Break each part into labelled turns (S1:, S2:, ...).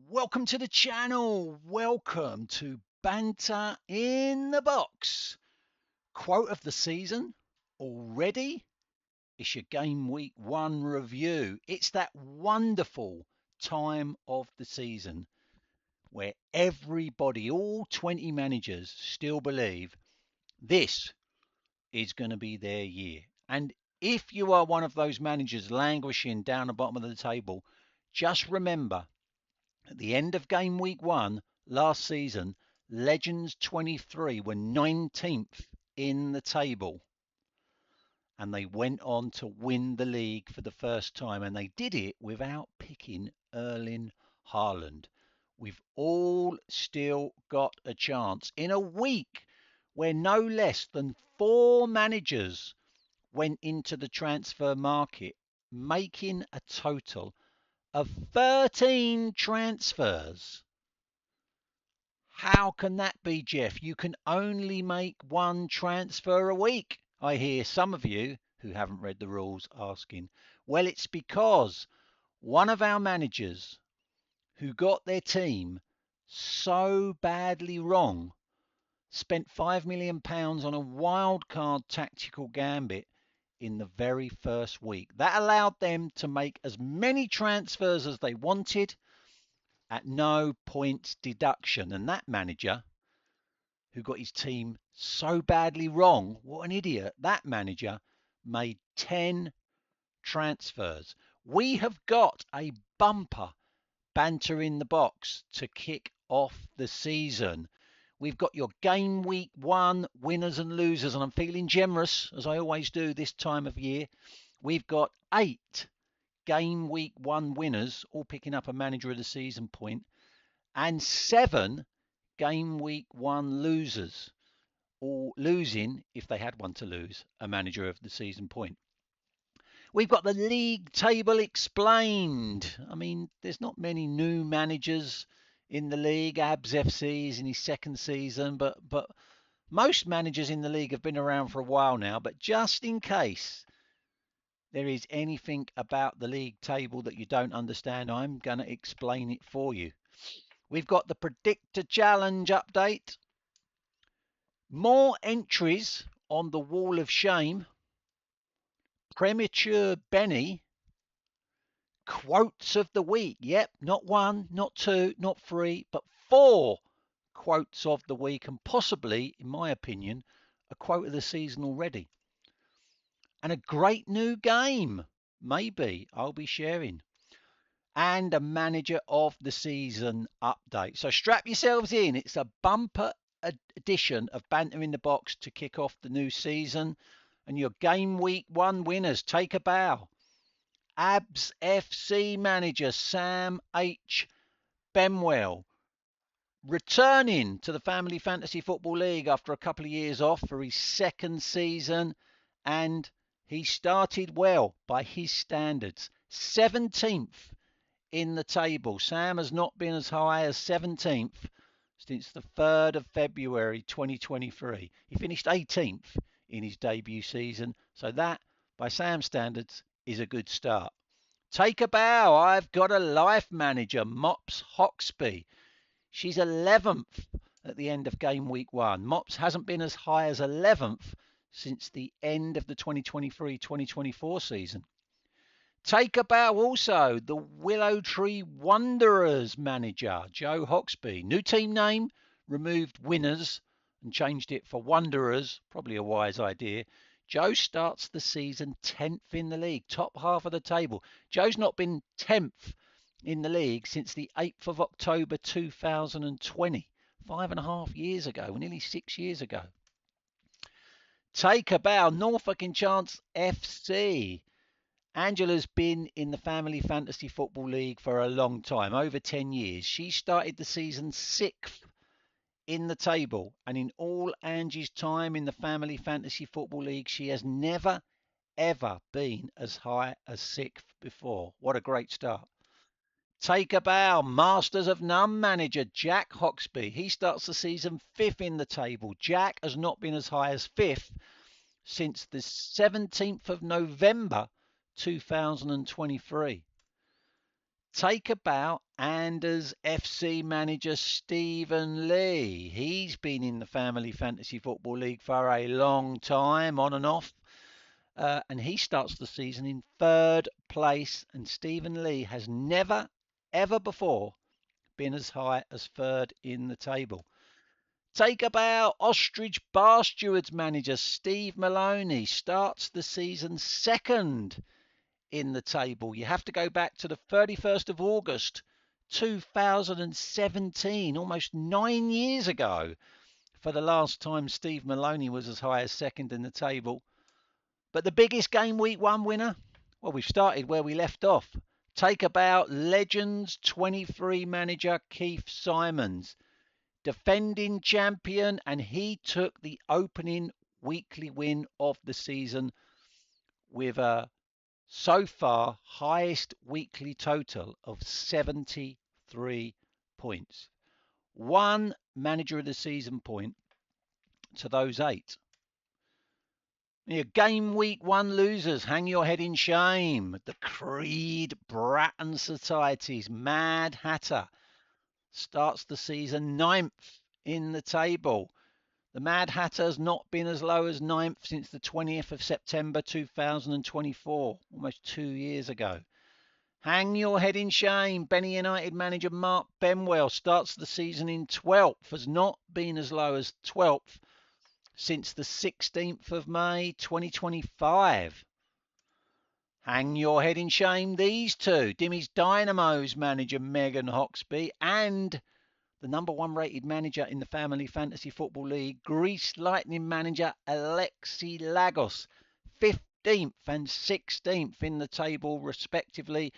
S1: Welcome to the channel. Welcome to Banter in the Box. Quote of the season already? It's your game week 1 review. It's that wonderful time of the season where everybody, all 20 managers, still believe this is going to be their year. And if you are one of those managers languishing down the bottom of the table, just remember at the end of game week 1 last season, Legends 23 were 19th in the table. And they went on to win the league for the first time. And they did it without picking Erling Haaland. We've all still got a chance in a week where no less than 4 managers went into the transfer market, making a total of 13 transfers. How can that be, Jeff? You can only make 1 transfer a week. I hear some of you who haven't read the rules asking. Well, it's because one of our managers who got their team so badly wrong spent £5 million on a wild card tactical gambit in the very first week. That allowed them to make as many transfers as they wanted at no points deduction. And that manager who got his team so badly wrong, what an idiot, that manager made 10 transfers. We have got a bumper banter in the box to kick off the season. We've got your game week 1 winners and losers, and I'm feeling generous, as I always do this time of year. We've got 8 game week 1 winners, all picking up a manager of the season point, and 7 game week 1 losers, all losing, if they had one to lose, a manager of the season point. We've got the league table explained. I mean, there's not many new managers in the league. Abs FC is in his 2nd season, but most managers in the league have been around for a while now. But just in case there is anything about the league table that you don't understand, I'm going to explain it for you. We've got the Predictor Challenge update. More entries on the Wall of Shame. Premature Benny. Quotes of the week. Yep, not 1, not 2, not 3, but 4 quotes of the week, and possibly, in my opinion, a quote of the season already. And a great new game, maybe, I'll be sharing. And a manager of the season update. So strap yourselves in. It's a bumper edition of Banter in the Box to kick off the new season. And your game week 1 winners, take a bow. Abs FC manager Sam H. Benwell, returning to the Family Fantasy Football League after a couple of years off for his 2nd season, and he started well by his standards. 17th in the table. Sam has not been as high as 17th since the 3rd of February 2023. He finished 18th in his debut season, so that, by Sam's standards, is a good start. Take a bow. I've got a life manager, Mops Hoxby. She's 11th at the end of game week 1. Mops hasn't been as high as 11th since the end of the 2023-2024 season. Take a bow also, the Willow Tree Wanderers manager, Joe Hoxby. New team name, removed winners and changed it for Wanderers, probably a wise idea. Joe starts the season 10th in the league, top half of the table. Joe's not been 10th in the league since the 8th of October 2020, 5.5 years ago, nearly 6 years ago. Take a bow, Norfolk Enchants FC. Angela's been in the Family Fantasy Football League for a long time, over 10 years. She started the season 6th in the table, and in all Angie's time in the Family Fantasy Football League, she has never, ever been as high as 6th before. What a great start. Take a bow, Masters of None manager Jack Hoxby. He starts the season 5th in the table. Jack has not been as high as 5th since the 17th of November 2023. Take a bow, Anders FC manager Stephen Lee. He's been in the Family Fantasy Football League for a long time, on and off. And he starts the season in third place. And Stephen Lee has never, ever before been as high as third in the table. Take a bow, Ostrich Bar Stewards manager Steve Maloney starts the season second in the table. You have to go back to the 31st of August 2017, almost 9 years ago, for the last time Steve Maloney was as high as second in the table. But the biggest game week one winner? Well, we've started where we left off. Take a bow, Legends 23 manager Keith Simons, defending champion, and he took the opening weekly win of the season with a so far highest weekly total of 73 points. One manager of the season point to those 8. Your game week one losers, hang your head in shame. The Creed Bratton Society's Mad Hatter starts the season 9th in the table. The Mad Hatter has not been as low as 9th since the 20th of September 2024, almost 2 years ago. Hang your head in shame. Benny United manager Mark Benwell starts the season in 12th, has not been as low as 12th since the 16th of May 2025. Hang your head in shame, these two. Dimmy's Dynamo's manager Megan Hoxby and the number 1 rated manager in the Family Fantasy Football League, Greece Lightning manager Alexi Lagos, 15th and 16th in the table respectively.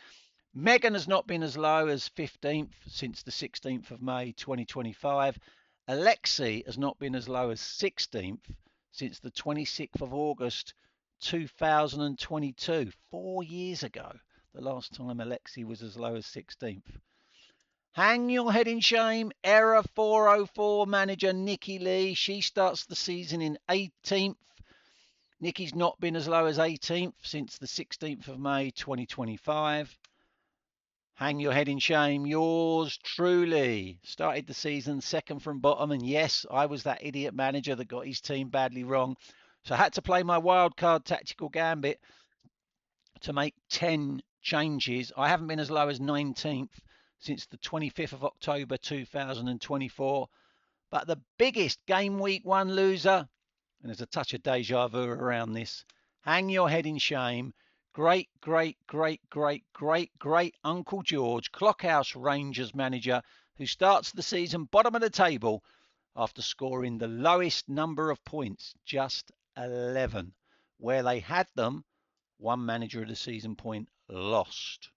S1: Megan has not been as low as 15th since the 16th of May 2025. Alexi has not been as low as 16th since the 26th of August 2022, 4 years ago, the last time Alexi was as low as 16th. Hang your head in shame. Error 404 manager Nikki Lee. She starts the season in 18th. Nikki's not been as low as 18th since the 16th of May 2025. Hang your head in shame. Yours truly started the season second from bottom. And yes, I was that idiot manager that got his team badly wrong. So I had to play my wildcard tactical gambit to make 10 changes. I haven't been as low as 19th since the 25th of October 2024. But the biggest game week one loser, and there's a touch of deja vu around this, hang your head in shame, great Uncle George, Clockhouse Rangers manager, who starts the season bottom of the table after scoring the lowest number of points, just 11, where they had them, 1 manager of the season point lost.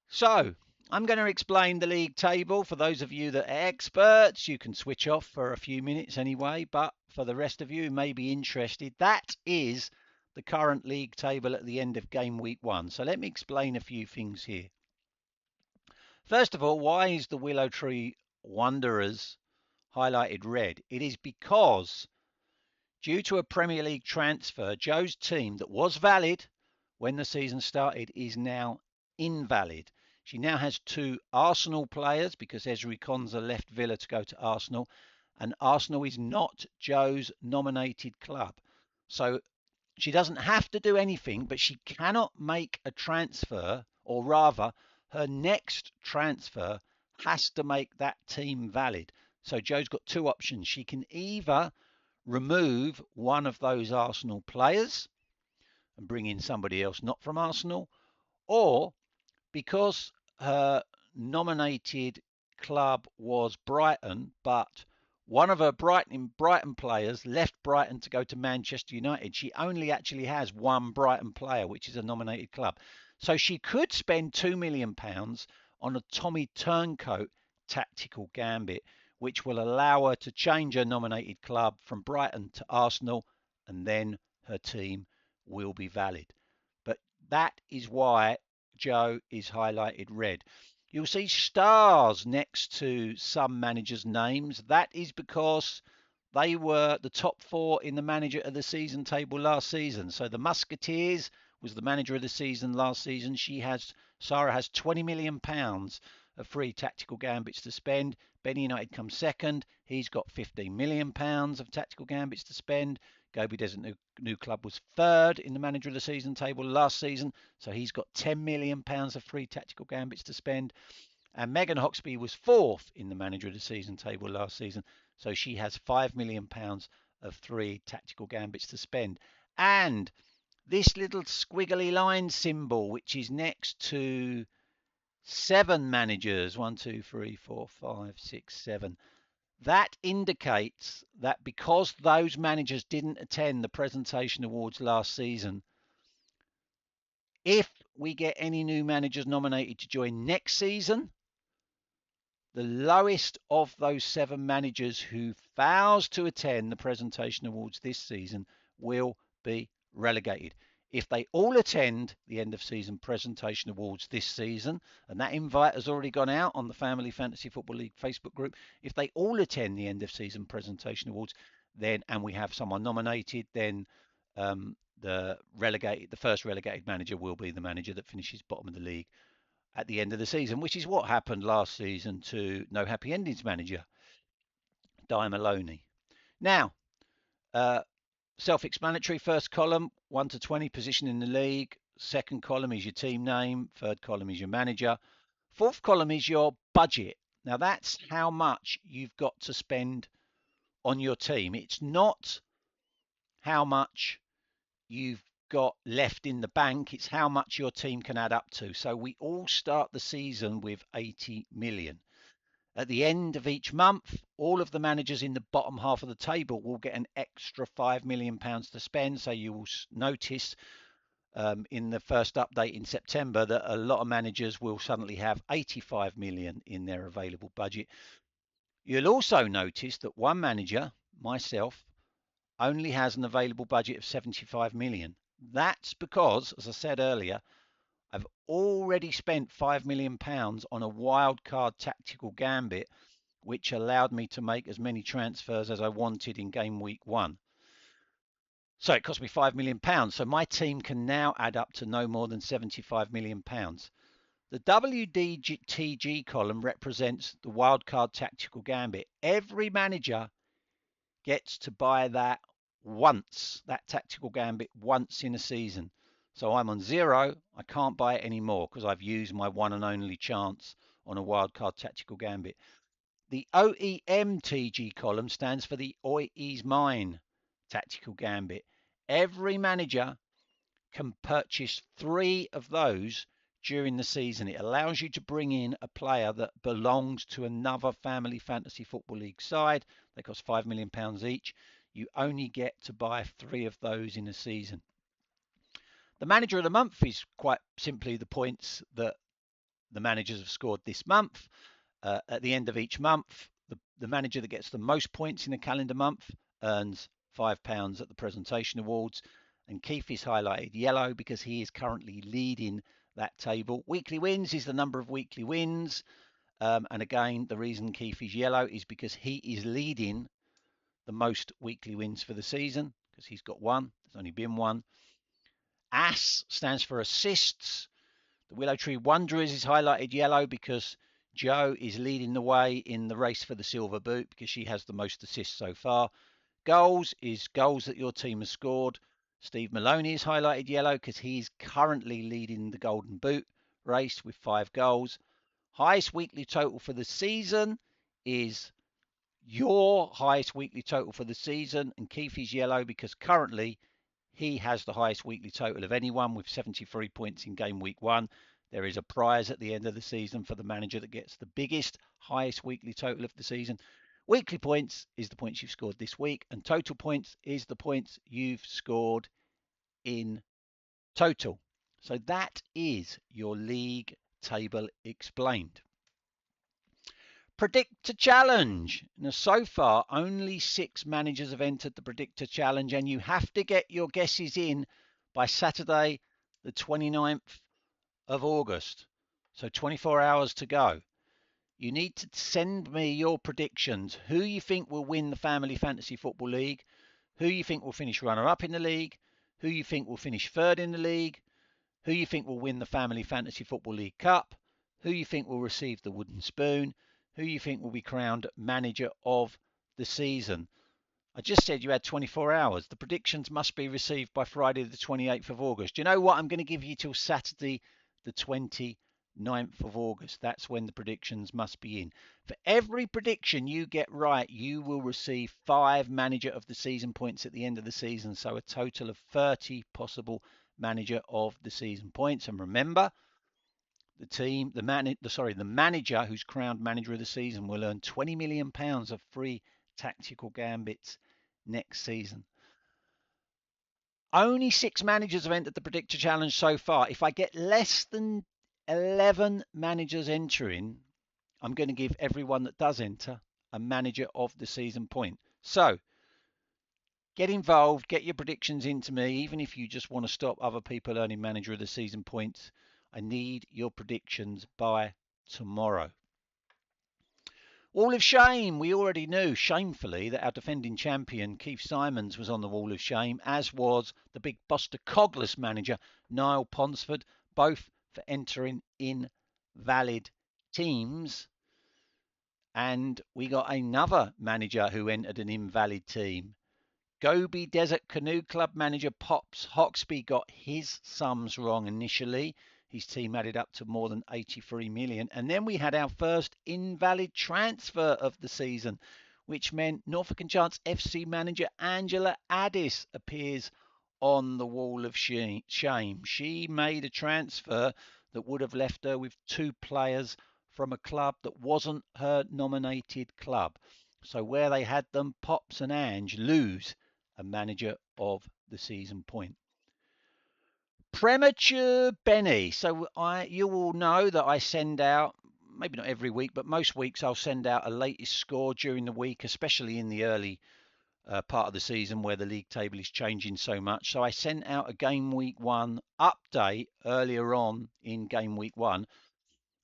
S1: So, I'm going to explain the league table. For those of you that are experts, you can switch off for a few minutes anyway, but for the rest of you who may be interested, that is the current league table at the end of game week 1. So let me explain a few things here. First of all, why is the Willow Tree Wanderers highlighted red? It is because due to a Premier League transfer, Joe's team that was valid when the season started is now invalid. She now has 2 Arsenal players because Ezri Konsa left Villa to go to Arsenal, and Arsenal is not Joe's nominated club. So she doesn't have to do anything, but she cannot make a transfer, or rather, her next transfer has to make that team valid. So Joe's got 2 options. She can either remove one of those Arsenal players and bring in somebody else not from Arsenal, or because her nominated club was Brighton, but one of her Brighton players left Brighton to go to Manchester United, she only actually has 1 Brighton player, which is a nominated club. So she could spend £2 million on a Tommy Turncoat tactical gambit, which will allow her to change her nominated club from Brighton to Arsenal, and then her team will be valid. But that is why Joe is highlighted red. You'll see stars next to some managers' names. That is because they were the top 4 in the manager of the season table last season. So the Musketeers was the manager of the season last season. Sarah has £20 million of free tactical gambits to spend. Benny United comes second. He's got £15 million of tactical gambits to spend. Gobi Desert New Club was third in the manager of the season table last season, so he's got £10 million of free tactical gambits to spend. And Megan Hoxby was fourth in the manager of the season table last season, so she has £5 million of free tactical gambits to spend. And this little squiggly line symbol, which is next to 7 managers, 1, 2, 3, 4, 5, 6, 7. That indicates that because those managers didn't attend the presentation awards last season, if we get any new managers nominated to join next season, the lowest of those 7 managers who fails to attend the presentation awards this season will be relegated. If they all attend the end of season presentation awards this season, and that invite has already gone out on the Family Fantasy Football League Facebook group, if they all attend the end of season presentation awards, then and we have someone nominated, then the first relegated manager will be the manager that finishes bottom of the league at the end of the season, which is what happened last season to No Happy Endings manager Di Maloney. Now, self-explanatory. First column, 1 to 20, position in the league. Second column is your team name. Third column is your manager. Fourth column is your budget. Now, that's how much you've got to spend on your team. It's not how much you've got left in the bank. It's how much your team can add up to. So we all start the season with 80 million. At the end of each month, all of the managers in the bottom half of the table will get an extra £5 million to spend. So you will notice in the first update in September that a lot of managers will suddenly have 85 million in their available budget. You'll also notice that one manager, myself, only has an available budget of 75 million. That's because, as I said earlier, I've already spent £5 million on a wild card tactical gambit, which allowed me to make as many transfers as I wanted in game week 1. So it cost me £5 million. So my team can now add up to no more than £75 million. The WDTG column represents the wild card tactical gambit. Every manager gets to buy that once, that tactical gambit once in a season. So I'm on 0. I can't buy it anymore because I've used my one and only chance on a wildcard tactical gambit. The OEMTG column stands for the Oi Is Mine tactical gambit. Every manager can purchase 3 of those during the season. It allows you to bring in a player that belongs to another Family Fantasy Football League side. They cost £5 million each. You only get to buy 3 of those in a season. The manager of the month is quite simply the points that the managers have scored this month. At the end of each month, the manager that gets the most points in a calendar month earns £5 at the presentation awards. And Keith is highlighted yellow because he is currently leading that table. Weekly wins is the number of weekly wins. And again, the reason Keith is yellow is because he is leading the most weekly wins for the season because he's got 1. There's only been 1. ASS stands for assists. The Willow Tree Wanderers is highlighted yellow because Jo is leading the way in the race for the silver boot because she has the most assists so far. Goals is goals that your team has scored. Steve Maloney is highlighted yellow because he's currently leading the golden boot race with 5 goals. Highest weekly total for the season is your highest weekly total for the season, and Keith is yellow because currently he has the highest weekly total of anyone with 73 points in game week 1. There is a prize at the end of the season for the manager that gets the biggest, highest weekly total of the season. Weekly points is the points you've scored this week, and total points is the points you've scored in total. So that is your league table explained. Predictor Challenge. Now, so far, only 6 managers have entered the Predictor Challenge, and you have to get your guesses in by Saturday, the 29th of August. So 24 hours to go. You need to send me your predictions. Who you think will win the Family Fantasy Football League, who you think will finish runner-up in the league, who you think will finish 3rd in the league, who you think will win the Family Fantasy Football League Cup, who you think will receive the wooden spoon, who you think will be crowned manager of the season. I just said you had 24 hours. The predictions must be received by Friday the 28th of August. Do you know what? I'm going to give you till Saturday the 29th of August. That's when the predictions must be in. For every prediction you get right, you will receive 5 manager of the season points at the end of the season. So a total of 30 possible manager of the season points. And remember, the manager who's crowned manager of the season will earn £20 million of free tactical gambits next season. Only 6 managers have entered the Predictor Challenge so far. If I get less than 11 managers entering, I'm going to give everyone that does enter a manager of the season point. So get involved, get your predictions into me, even if you just want to stop other people earning manager of the season points. I need your predictions by tomorrow. Wall of Shame. We already knew, shamefully, that our defending champion, Keith Simons, was on the Wall of Shame, as was the big Buster Cogless manager, Niall Ponsford, both for entering invalid teams. And we got another manager who entered an invalid team. Gobi Desert Canoe Club manager Pops Hawksby got his sums wrong initially. His team added up to more than 83 million. And then we had our first invalid transfer of the season, which meant Norfolk and Chance FC manager Angela Addis appears on the Wall of Shame. She made a transfer that would have left her with 2 players from a club that wasn't her nominated club. So where they had them, Pops and Ange lose a manager of the season point. Premature Benny. So you all know that I send out, maybe not every week, but most weeks I'll send out a latest score during the week, especially in the early part of the season where the league table is changing so much. So I sent out a game week 1 update earlier on in game week 1.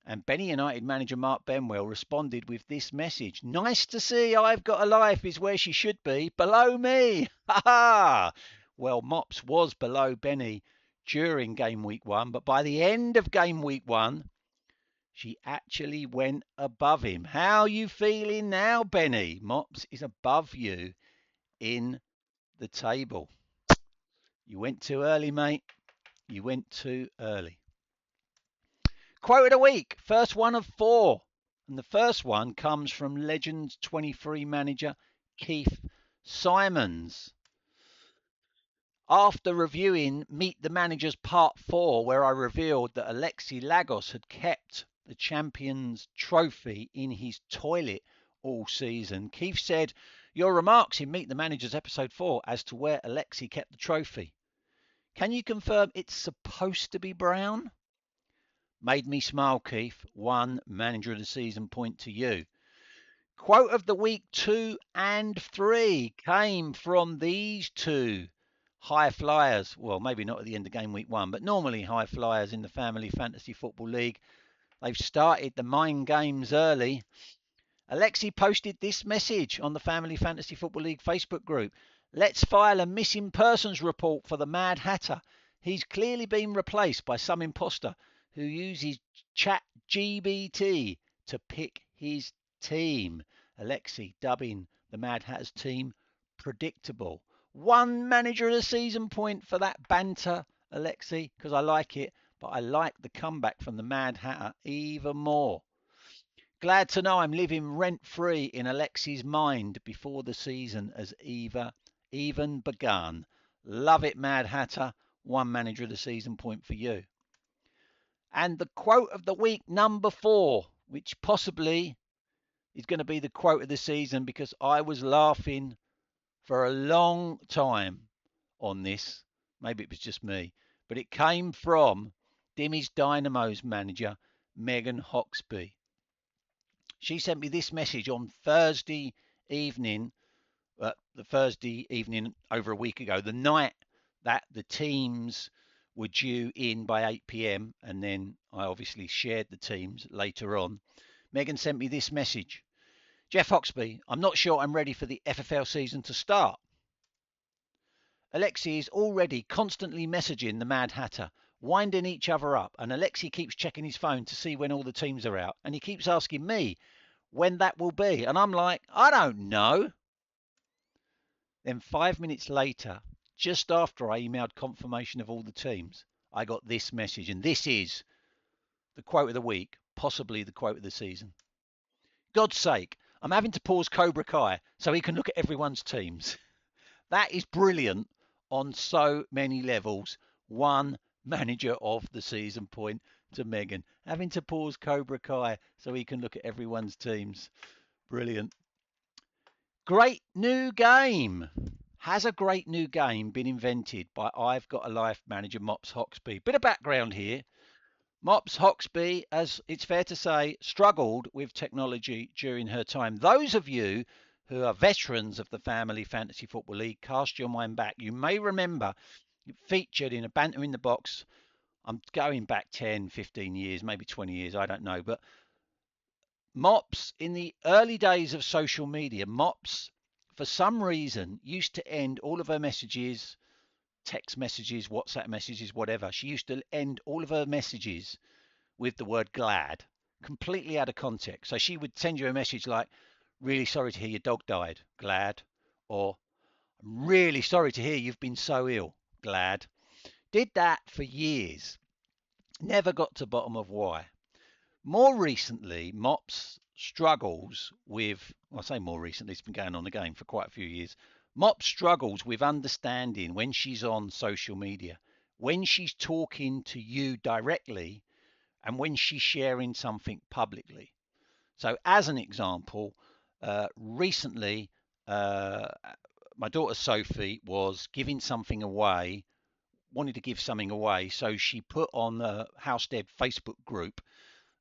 S1: And Benny United manager Mark Benwell responded with this message. Nice to see I've Got a Life is where she should be. Below me. Ha ha. Well, Mops was below Benny during game week 1, but by the end of game week 1, she actually went above him. How are you feeling now, Benny? Mops is above you in the table. You went too early, mate. You went too early. Quote of the week, first one of 4. And the first one comes from Legends 23 manager Keith Simons. After reviewing Meet the Managers Part 4, where I revealed that Alexi Lagos had kept the Champions Trophy in his toilet all season, Keith said, your remarks in Meet the Managers Episode 4 as to where Alexi kept the trophy. Can you confirm it's supposed to be brown? Made me smile, Keith. 1 manager of the season point to you. Quote of the week 2 and 3 came from these 2 high flyers. Well, maybe not at the end of game week 1, but normally high flyers in the Family Fantasy Football League. They've started the mind games early. Alexi posted this message on the Family Fantasy Football League Facebook group. Let's file a missing persons report for the Mad Hatter. He's clearly been replaced by some imposter who uses ChatGPT to pick his team. Alexi dubbing the Mad Hatter's team predictable. 1 manager of the season point for that banter, Alexi, because I like it, but I like the comeback from the Mad Hatter even more. Glad to know I'm living rent-free in Alexi's mind before the season has even begun. Love it, Mad Hatter. 1 manager of the season point for you. And the quote of the week, number 4, which possibly is going to be the quote of the season because I was laughing for a long time on this. Maybe it was just me. But it came from Dimmy's Dynamo's manager, Megan Hawksby. She sent me this message on Thursday evening, the Thursday evening over a week ago, the night that the teams were due in by 8 p.m. and then I obviously shared the teams later on. Megan sent me this message. Jeff Hawksby, I'm not sure I'm ready for the FFL season to start. Alexi is already constantly messaging the Mad Hatter. winding each other up. And Alexi keeps checking his phone to see when all the teams are out. And he keeps asking me when that will be. And I'm like, I don't know. Then 5 minutes later, just after I emailed confirmation of all the teams, I got this message. And this is the quote of the week, possibly the quote of the season. God's sake, I'm having to pause Cobra Kai so he can look at everyone's teams. That is brilliant on so many levels. One manager of the season point to Megan. Having to pause Cobra Kai so he can look at everyone's teams. Brilliant. Great new game. Has a great new game been invented by I've Got a Life manager Mops Hoxby? Bit of background here. Mops Hoxby, as it's fair to say, struggled with technology during her time. Those of you who are veterans of the Family Fantasy Football League, cast your mind back. You may remember it featured in a Banter in the Box. I'm going back 10, 15 years, maybe 20 years, I don't know. But Mops, in the early days of social media, Mops, for some reason, used to end all of her messages, text messages, WhatsApp messages, whatever. She used to end all of her messages with the word glad, completely out of context. So she would send you a message like, really sorry to hear your dog died, glad. Or, I'm really sorry to hear you've been so ill, glad. Did that for years. Never got to the bottom of why. More recently, Mops struggles with, well, I say more recently, it's been going on again for quite a few years. Mops struggles with understanding when she's on social media, when she's talking to you directly, and when she's sharing something publicly. So, as an example, recently, my daughter Sophie was giving something away, wanted to give something away, so she put on the House Deb Facebook group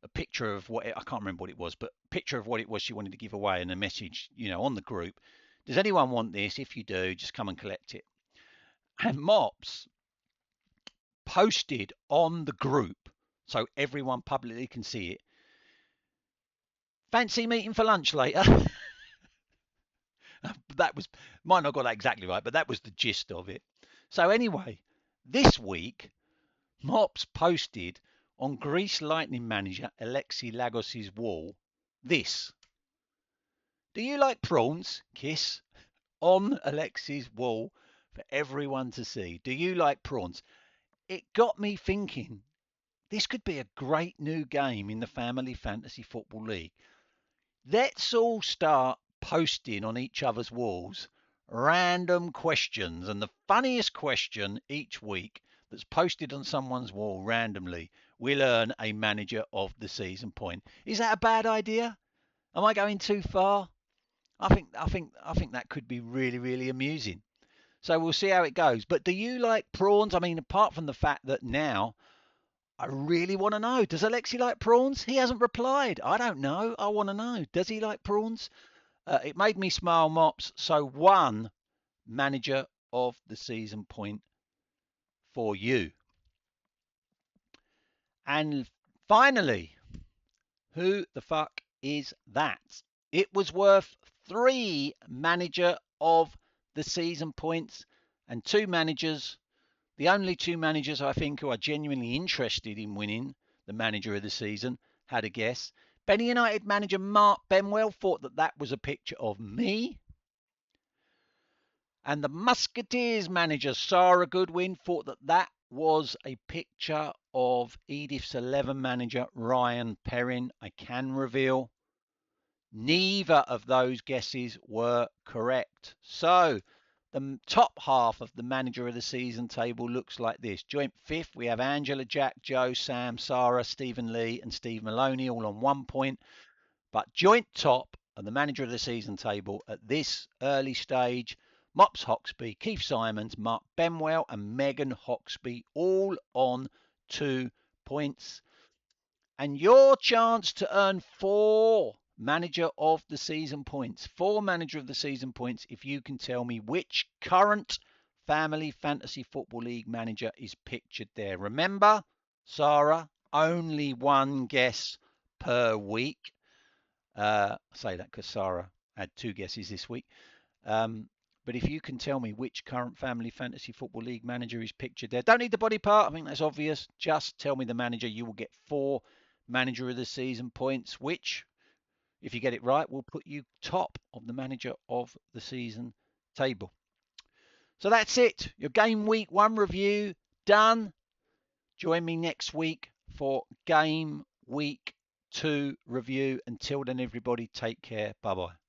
S1: a picture of what I can't remember what it was, but a picture of what it was she wanted to give away and a message, on the group. Does anyone want this? If you do, just come and collect it. And Mops posted on the group so everyone publicly can see it. Fancy meeting for lunch later? That was, might not got that exactly right, but that was the gist of it. So anyway, this week, Mops posted on Greece Lightning manager Alexi Lagos's wall this. Do you like prawns? Kiss. On Alexi's wall for everyone to see. Do you like prawns? It got me thinking, this could be a great new game in the Family Fantasy Football League. Let's all start posting on each other's walls random questions, and the funniest question each week that's posted on someone's wall randomly will earn a manager of the season point. Is that a bad idea? Am I going too far? I think that could be really, really amusing. So we'll see how it goes. But do you like prawns? I mean, apart from the fact that now I really want to know, does Alexi like prawns? He hasn't replied. I don't know. I want to know. Does he like prawns? It made me smile, Mops. So one manager of the season point for you. And finally, who the fuck is that? It was worth 3 manager of the season points and 2 managers, the only 2 managers I think who are genuinely interested in winning the manager of the season, had a guess. Benny United manager Mark Benwell thought that was a picture of me. And the Musketeers manager Sarah Goodwin thought that was a picture of Edith's 11 manager Ryan Perrin. I can reveal neither of those guesses were correct. So the top half of the manager of the season table looks like this. Joint fifth, we have Angela, Jack, Joe, Sam, Sarah, Stephen Lee and Steve Maloney all on 1 point. But joint top of the manager of the season table at this early stage, Mops Hoxby, Keith Simons, Mark Benwell and Megan Hoxby all on 2 points. And your chance to earn 4 manager of the season points. 4 manager of the season points if you can tell me which current Family Fantasy Football League manager is pictured there. Remember, Sarah, only 1 guess per week. I say that because Sarah had 2 guesses this week. But if you can tell me which current Family Fantasy Football League manager is pictured there, don't need the body part. I think that's obvious. Just tell me the manager. You will get 4 Manager of the Season points, which, if you get it right, will put you top of the Manager of the Season table. So that's it. Your Game Week 1 review done. Join me next week for Game Week 2 review. Until then, everybody, take care. Bye-bye.